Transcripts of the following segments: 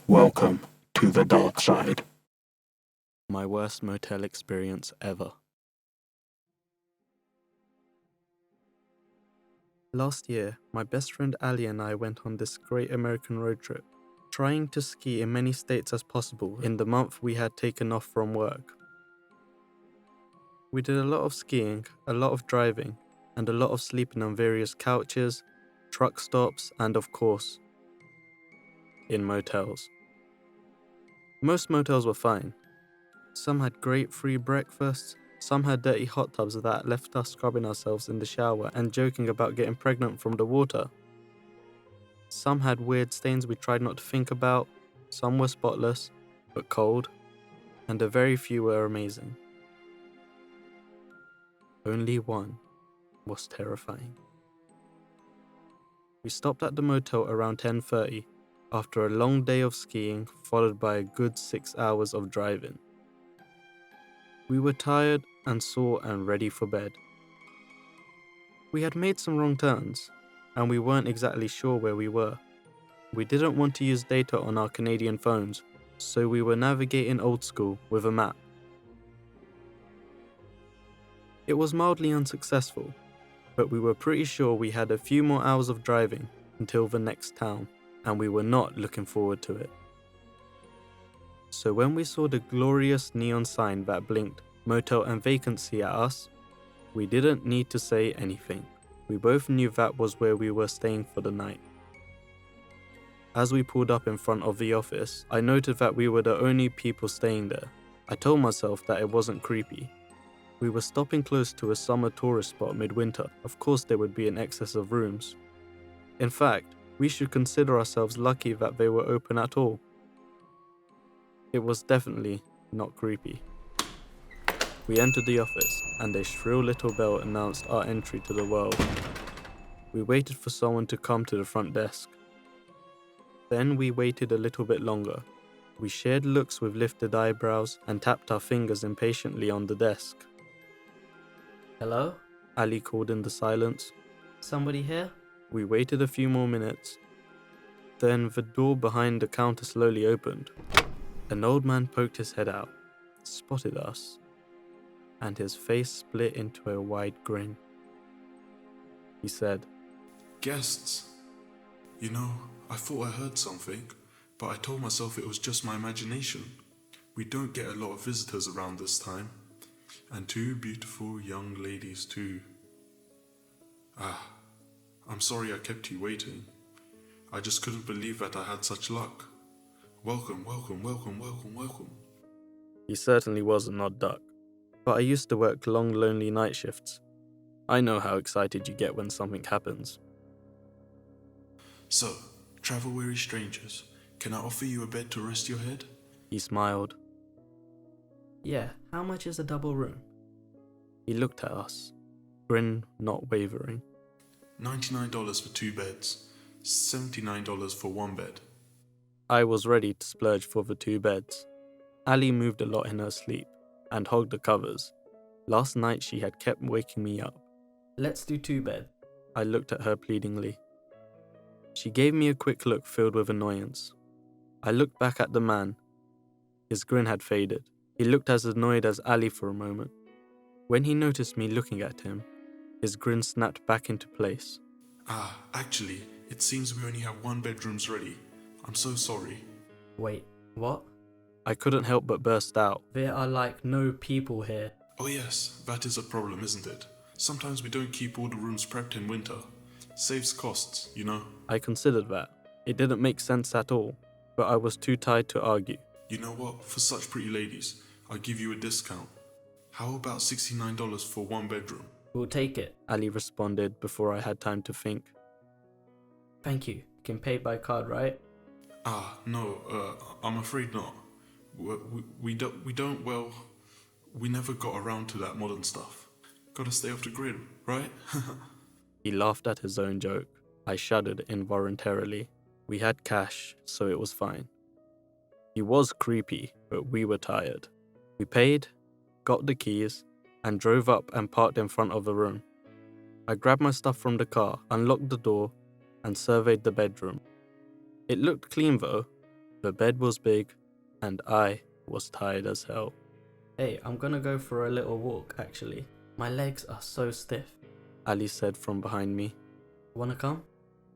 Welcome to the Darkside. My worst motel experience ever. Last year, my best friend Ali and I went on this great American road trip, trying to ski in many states as possible in the month we had taken off from work. We did a lot of skiing, a lot of driving, and a lot of sleeping on various couches, truck stops, and of course, in motels. Most motels were fine. Some had great free breakfasts, some had dirty hot tubs that left us scrubbing ourselves in the shower and joking about getting pregnant from the water. Some had weird stains we tried not to think about, some were spotless, but cold, and a very few were amazing. Only one was terrifying. We stopped at the motel around 10:30 after a long day of skiing followed by a good 6 hours of driving. We were tired and sore and ready for bed. We had made some wrong turns, and we weren't exactly sure where we were. We didn't want to use data on our Canadian phones, so we were navigating old school with a map. It was mildly unsuccessful, but we were pretty sure we had a few more hours of driving until the next town, and we were not looking forward to it. So when we saw the glorious neon sign that blinked motel and vacancy at us, we didn't need to say anything. We both knew that was where we were staying for the night. As we pulled up in front of the office, I noted that we were the only people staying there. I told myself that it wasn't creepy. We were stopping close to a summer tourist spot midwinter. Of course there would be an excess of rooms. In fact, we should consider ourselves lucky that they were open at all. It was definitely not creepy. We entered the office, and a shrill little bell announced our entry to the world. We waited for someone to come to the front desk. Then we waited a little bit longer. We shared looks with lifted eyebrows and tapped our fingers impatiently on the desk. Hello? Ali called in the silence. Somebody here? We waited a few more minutes. Then the door behind the counter slowly opened. An old man poked his head out, spotted us, and his face split into a wide grin. He said, Guests. You know, I thought I heard something, but I told myself it was just my imagination. We don't get a lot of visitors around this time. And two beautiful young ladies too. I'm sorry I kept you waiting. I just couldn't believe that I had such luck. Welcome, welcome, welcome, welcome, welcome. He certainly was an odd duck, but I used to work long, lonely night shifts. I know how excited you get when something happens. So, travel-weary strangers, can I offer you a bed to rest your head? He smiled. Yeah, how much is a double room? He looked at us, grin not wavering. $99 for 2 beds, $79 for 1 bed. I was ready to splurge for the 2 beds. Ali moved a lot in her sleep and hogged the covers. Last night she had kept waking me up. Let's do 2 bed. I looked at her pleadingly. She gave me a quick look filled with annoyance. I looked back at the man. His grin had faded. He looked as annoyed as Ali for a moment. When he noticed me looking at him, his grin snapped back into place. Actually, it seems we only have 1 bedrooms ready. I'm so sorry. Wait, what? I couldn't help but burst out. There are like no people here. Oh yes, that is a problem, isn't it? Sometimes we don't keep all the rooms prepped in winter. Saves costs, you know. I considered that. It didn't make sense at all, but I was too tired to argue. You know what? For such pretty ladies, I'll give you a discount. How about $69 for 1 bedroom? We'll take it. Ali responded before I had time to think. Thank you. You can pay by card, right? No, I'm afraid not. We never got around to that modern stuff. Gotta stay off the grid, right? He laughed at his own joke. I shuddered involuntarily. We had cash, so it was fine. He was creepy, but we were tired. We paid, got the keys, and drove up and parked in front of the room. I grabbed my stuff from the car, unlocked the door, and surveyed the bedroom. It looked clean though. The bed was big, and I was tired as hell. Hey, I'm gonna go for a little walk actually. My legs are so stiff. Ali said from behind me. Wanna come?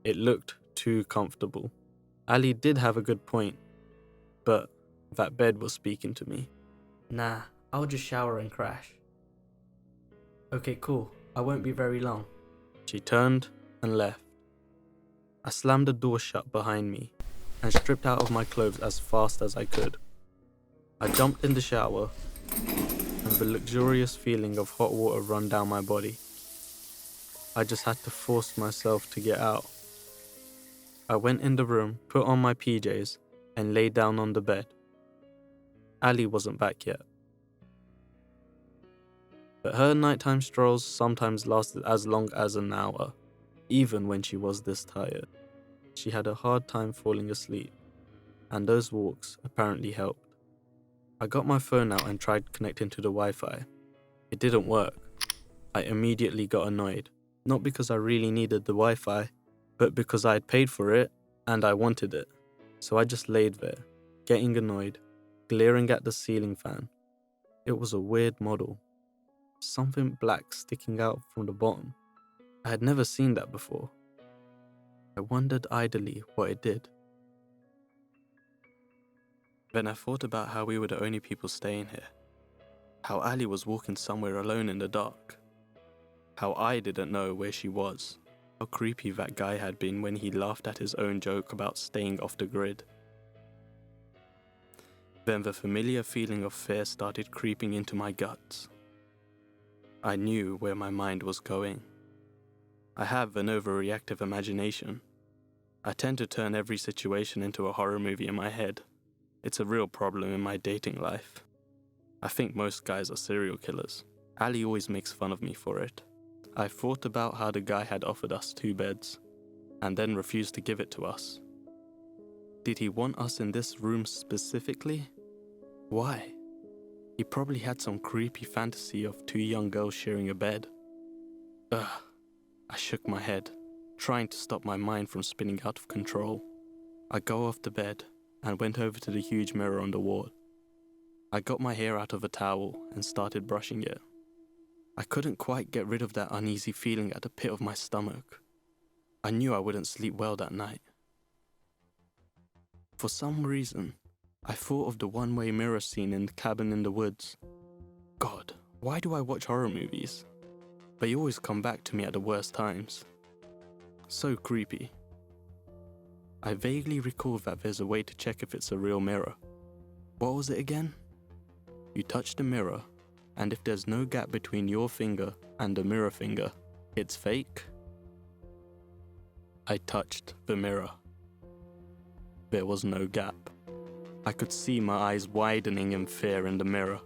It looked too comfortable. Ali did have a good point, but that bed was speaking to me. Nah, I'll just shower and crash. Okay, cool. I won't be very long. She turned and left. I slammed the door shut behind me and stripped out of my clothes as fast as I could. I jumped in the shower, and the luxurious feeling of hot water run down my body. I just had to force myself to get out. I went in the room, put on my PJs, and lay down on the bed. Ali wasn't back yet. But her nighttime strolls sometimes lasted as long as an hour, even when she was this tired. She had a hard time falling asleep, and those walks apparently helped. I got my phone out and tried connecting to the Wi-Fi. It didn't work. I immediately got annoyed, not because I really needed the Wi-Fi, but because I had paid for it and I wanted it. So I just laid there, getting annoyed, glaring at the ceiling fan. It was a weird model. Something black sticking out from the bottom. I had never seen that before. I wondered idly what it did. Then I thought about how we were the only people staying here. How Ali was walking somewhere alone in the dark. How I didn't know where she was. How creepy that guy had been when he laughed at his own joke about staying off the grid. Then the familiar feeling of fear started creeping into my guts. I knew where my mind was going. I have an overreactive imagination. I tend to turn every situation into a horror movie in my head. It's a real problem in my dating life. I think most guys are serial killers. Ali always makes fun of me for it. I thought about how the guy had offered us 2 beds, and then refused to give it to us. Did he want us in this room specifically? Why? He probably had some creepy fantasy of 2 young girls sharing a bed. Ugh. I shook my head, trying to stop my mind from spinning out of control. I got off the bed and went over to the huge mirror on the wall. I got my hair out of a towel and started brushing it. I couldn't quite get rid of that uneasy feeling at the pit of my stomach. I knew I wouldn't sleep well that night. For some reason, I thought of the one-way mirror scene in the cabin in the woods. God, why do I watch horror movies? They always come back to me at the worst times. So creepy. I vaguely recall that there's a way to check if it's a real mirror. What was it again? You touch the mirror, and if there's no gap between your finger and the mirror finger, it's fake. I touched the mirror. There was no gap. I could see my eyes widening in fear in the mirror.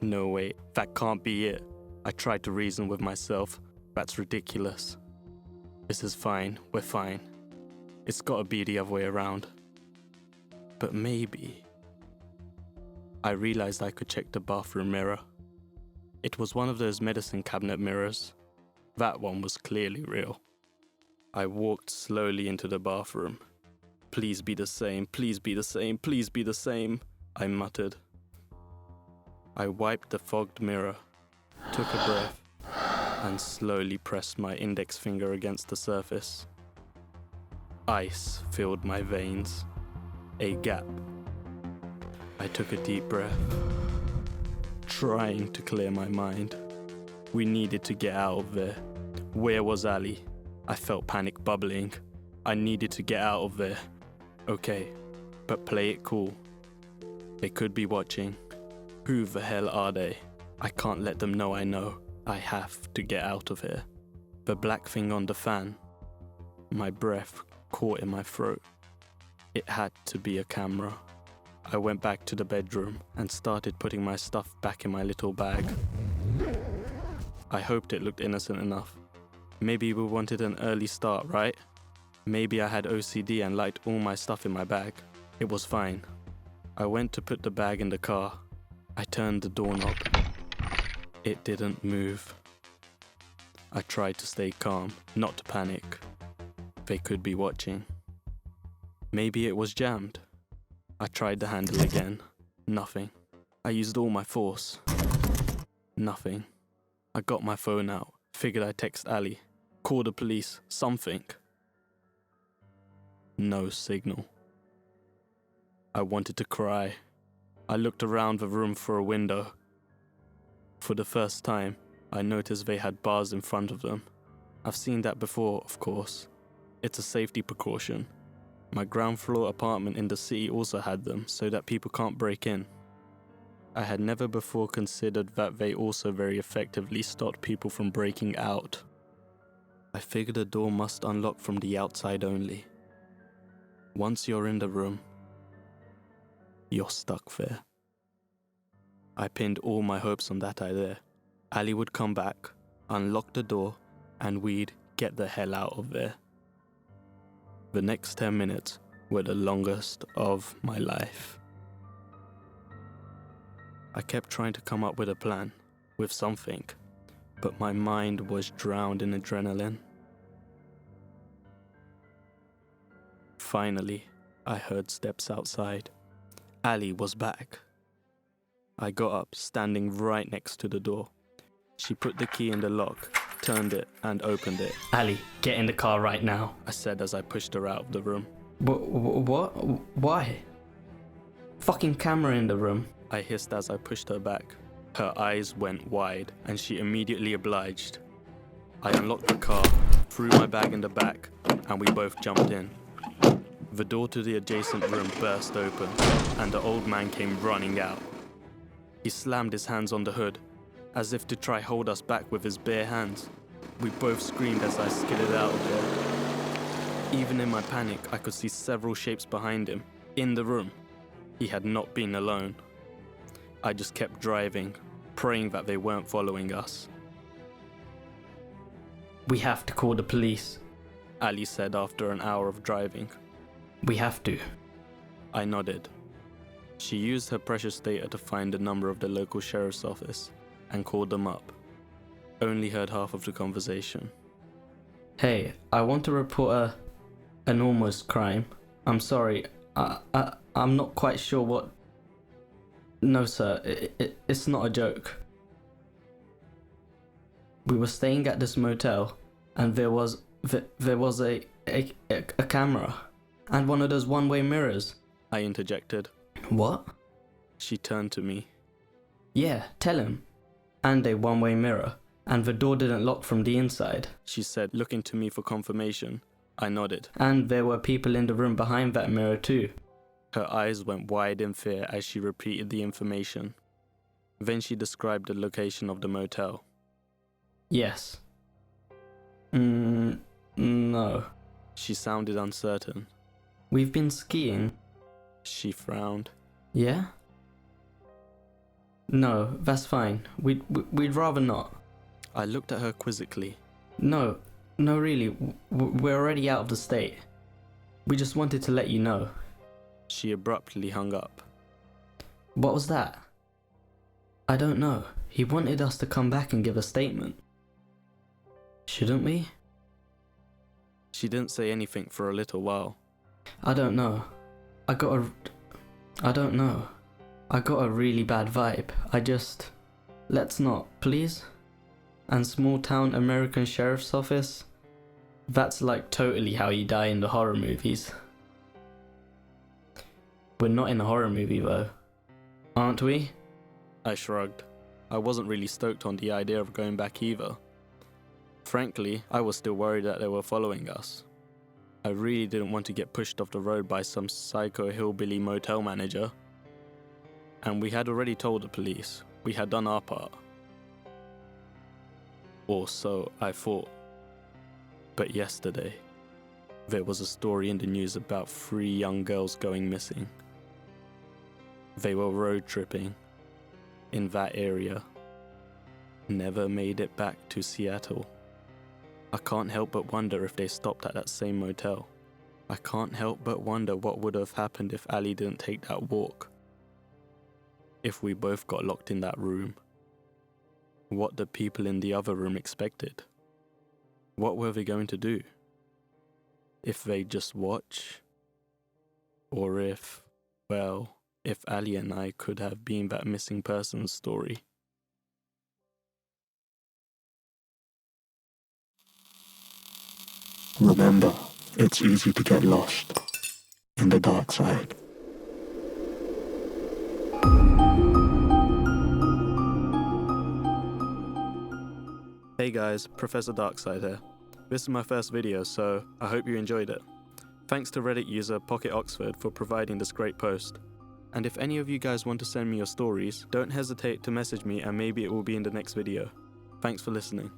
No, wait, that can't be it. I tried to reason with myself. That's ridiculous. This is fine, we're fine. It's gotta be the other way around. But maybe... I realized I could check the bathroom mirror. It was one of those medicine cabinet mirrors. That one was clearly real. I walked slowly into the bathroom. Please be the same, please be the same, please be the same, I muttered. I wiped the fogged mirror, took a breath, and slowly pressed my index finger against the surface. Ice filled my veins. A gap. I took a deep breath, trying to clear my mind. We needed to get out of there. Where was Ali? I felt panic bubbling. I needed to get out of there. Okay, but play it cool. They could be watching. Who the hell are they? I can't let them know I know. I have to get out of here. The black thing on the fan. My breath caught in my throat. It had to be a camera. I went back to the bedroom and started putting my stuff back in my little bag. I hoped it looked innocent enough. Maybe we wanted an early start, right? Maybe I had OCD and liked all my stuff in my bag. It was fine. I went to put the bag in the car. I turned the doorknob. It didn't move. I tried to stay calm, not to panic. They could be watching. Maybe it was jammed. I tried the handle again. Nothing. I used all my force. Nothing. I got my phone out. Figured I'd text Ali. Call the police. Something. No signal. I wanted to cry. I looked around the room for a window. For the first time, I noticed they had bars in front of them. I've seen that before, of course. It's a safety precaution. My ground floor apartment in the city also had them, so that people can't break in. I had never before considered that they also very effectively stopped people from breaking out. I figured the door must unlock from the outside only. Once you're in the room, you're stuck there. I pinned all my hopes on that idea. Ali would come back, unlock the door, and we'd get the hell out of there. The next 10 minutes were the longest of my life. I kept trying to come up with a plan, with something, but my mind was drowned in adrenaline. Finally, I heard steps outside. Ali was back. I got up, standing right next to the door. She put the key in the lock, turned it, and opened it. Ali, get in the car right now. I said as I pushed her out of the room. What? Why? Fucking camera in the room. I hissed as I pushed her back. Her eyes went wide, and she immediately obliged. I unlocked the car, threw my bag in the back, and we both jumped in. The door to the adjacent room burst open, and the old man came running out. He slammed his hands on the hood, as if to try hold us back with his bare hands. We both screamed as I skidded out of there. Even in my panic, I could see several shapes behind him, in the room. He had not been alone. I just kept driving, praying that they weren't following us. We have to call the police. Ali said after an hour of driving. We have to. I nodded. She used her precious data to find the number of the local sheriff's office and called them up. Only heard half of the conversation. Hey, I want to report an almost crime. I'm sorry, I'm not quite sure what... No sir, it's not a joke. We were staying at this motel and there was a camera and one of those one-way mirrors. I interjected. What? She turned to me. Yeah, tell him. And a one-way mirror. And the door didn't lock from the inside. She said, looking to me for confirmation. I nodded. And there were people in the room behind that mirror too. Her eyes went wide in fear as she repeated the information. Then she described the location of the motel. Yes. No. She sounded uncertain. We've been skiing. She frowned. Yeah? No, that's fine. We'd rather not. I looked at her quizzically. No, really. We're already out of the state. We just wanted to let you know. She abruptly hung up. What was that? I don't know. He wanted us to come back and give a statement. Shouldn't we? She didn't say anything for a little while. I don't know. I got a really bad vibe. Let's not, please? And small town American sheriff's office? That's like totally how you die in the horror movies. We're not in a horror movie though. Aren't we? I shrugged. I wasn't really stoked on the idea of going back either. Frankly, I was still worried that they were following us. I really didn't want to get pushed off the road by some psycho hillbilly motel manager. And we had already told the police. We had done our part. Or so I thought. But yesterday, there was a story in the news about 3 young girls going missing. They were road tripping in that area. Never made it back to Seattle. I can't help but wonder if they stopped at that same motel. I can't help but wonder what would have happened if Ali didn't take that walk. If we both got locked in that room. What the people in the other room expected. What were they going to do? If they just watch? Or if Ali and I could have been that missing person's story. Remember, it's easy to get lost in the dark side. Hey guys, Professor Darkside here. This is my first video, so I hope you enjoyed it. Thanks to Reddit user PocketOxford for providing this great post. And if any of you guys want to send me your stories, don't hesitate to message me and maybe it will be in the next video. Thanks for listening.